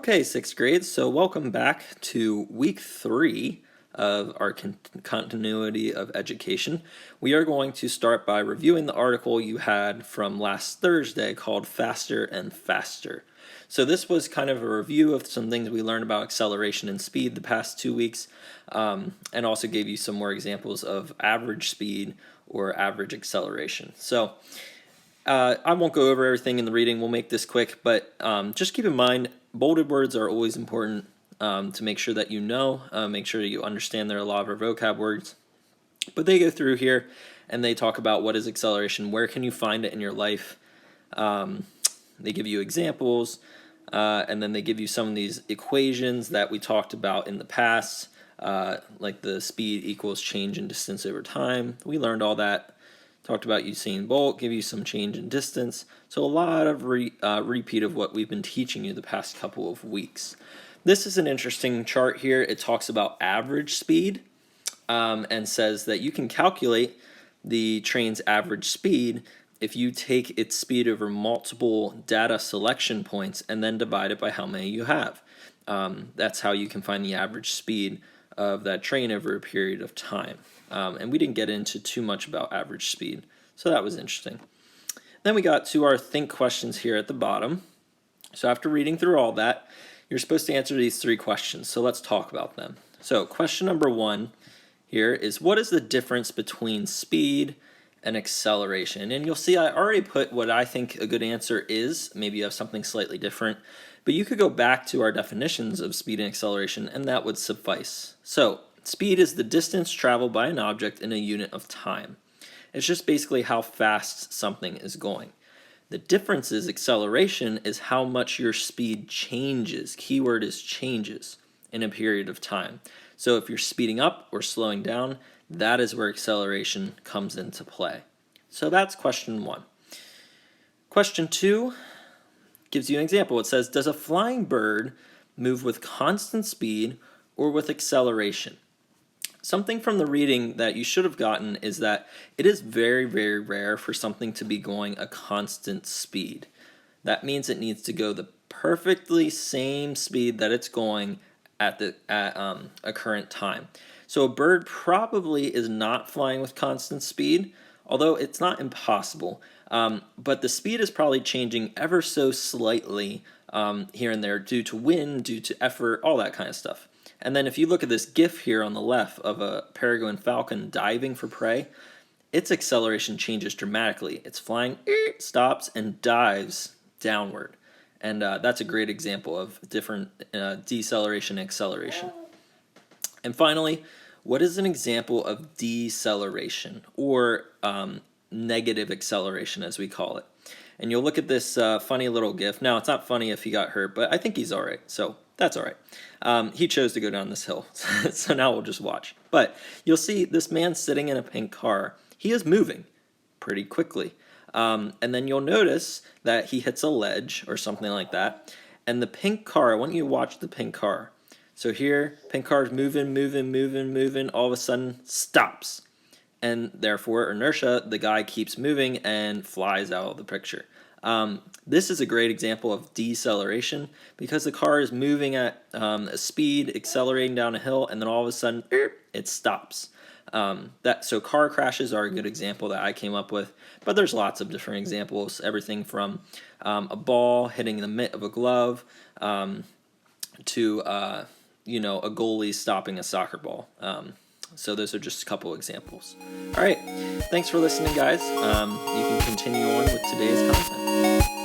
Okay, sixth grade, so welcome back to week 3 of our continuity of education. We are going to start by reviewing the article you had from last Thursday called Faster and Faster. So this was kind of a review of some things we learned about acceleration and speed the past 2 weeks, and also gave you some more examples of average speed or average acceleration. So I won't go over everything in the reading. We'll make this quick, but just keep in mind, bolded words are always important to make sure that you know, make sure you understand there are a lot of our vocab words. But they go through here and they talk about what is acceleration, where can you find it in your life. They give you examples, and then they give you some of these equations that we talked about in the past, like the speed equals change in distance over time. We learned all that. Talked about Usain Bolt, give you some change in distance. So a lot of repeat of what we've been teaching you the past couple of weeks. This is an interesting chart here. It talks about average speed and says that you can calculate the train's average speed if you take its speed over multiple data selection points and then divide it by how many you have. That's how you can find the average speed of that train over a period of time. And we didn't get into too much about average speed, so that was interesting. Then we got to our think questions here at the bottom. So after reading through all that, you're supposed to answer these 3 questions, so let's talk about them. So question number 1 here is, what is the difference between speed and acceleration? And you'll see I already put what I think a good answer is. Maybe you have something slightly different, but you could go back to our definitions of speed and acceleration, and that would suffice. So speed is the distance traveled by an object in a unit of time. It's just basically how fast something is going. The difference is acceleration is how much your speed changes. Keyword is changes in a period of time. So if you're speeding up or slowing down, that is where acceleration comes into play. So that's question 1. Question 2 gives you an example. It says, does a flying bird move with constant speed or with acceleration? Something from the reading that you should have gotten is that it is very, very rare for something to be going a constant speed. That means it needs to go the perfectly same speed that it's going at a current time. So a bird probably is not flying with constant speed, although it's not impossible. But the speed is probably changing ever so slightly here and there due to wind, due to effort, all that kind of stuff. And then if you look at this GIF here on the left of a peregrine falcon diving for prey, its acceleration changes dramatically. It's flying, stops, and dives downward. And that's a great example of different deceleration and acceleration. And finally, what is an example of deceleration, or negative acceleration as we call it? And you'll look at this funny little GIF. Now, it's not funny if he got hurt, but I think he's all right, so that's all right. He chose to go down this hill, so now we'll just watch. But you'll see this man sitting in a pink car. He is moving pretty quickly. And then you'll notice that he hits a ledge or something like that. And the pink car, I want you to watch the pink car. So here, pink car is moving, all of a sudden stops. And therefore, inertia, the guy keeps moving and flies out of the picture. This is a great example of deceleration because the car is moving at a speed, accelerating down a hill, and then all of a sudden, it stops. So car crashes are a good example that I came up with, but there's lots of different examples, everything from a ball hitting the mitt of a glove to a goalie stopping a soccer ball. So those are just a couple examples. All right, thanks for listening, guys. You can continue on with today's content.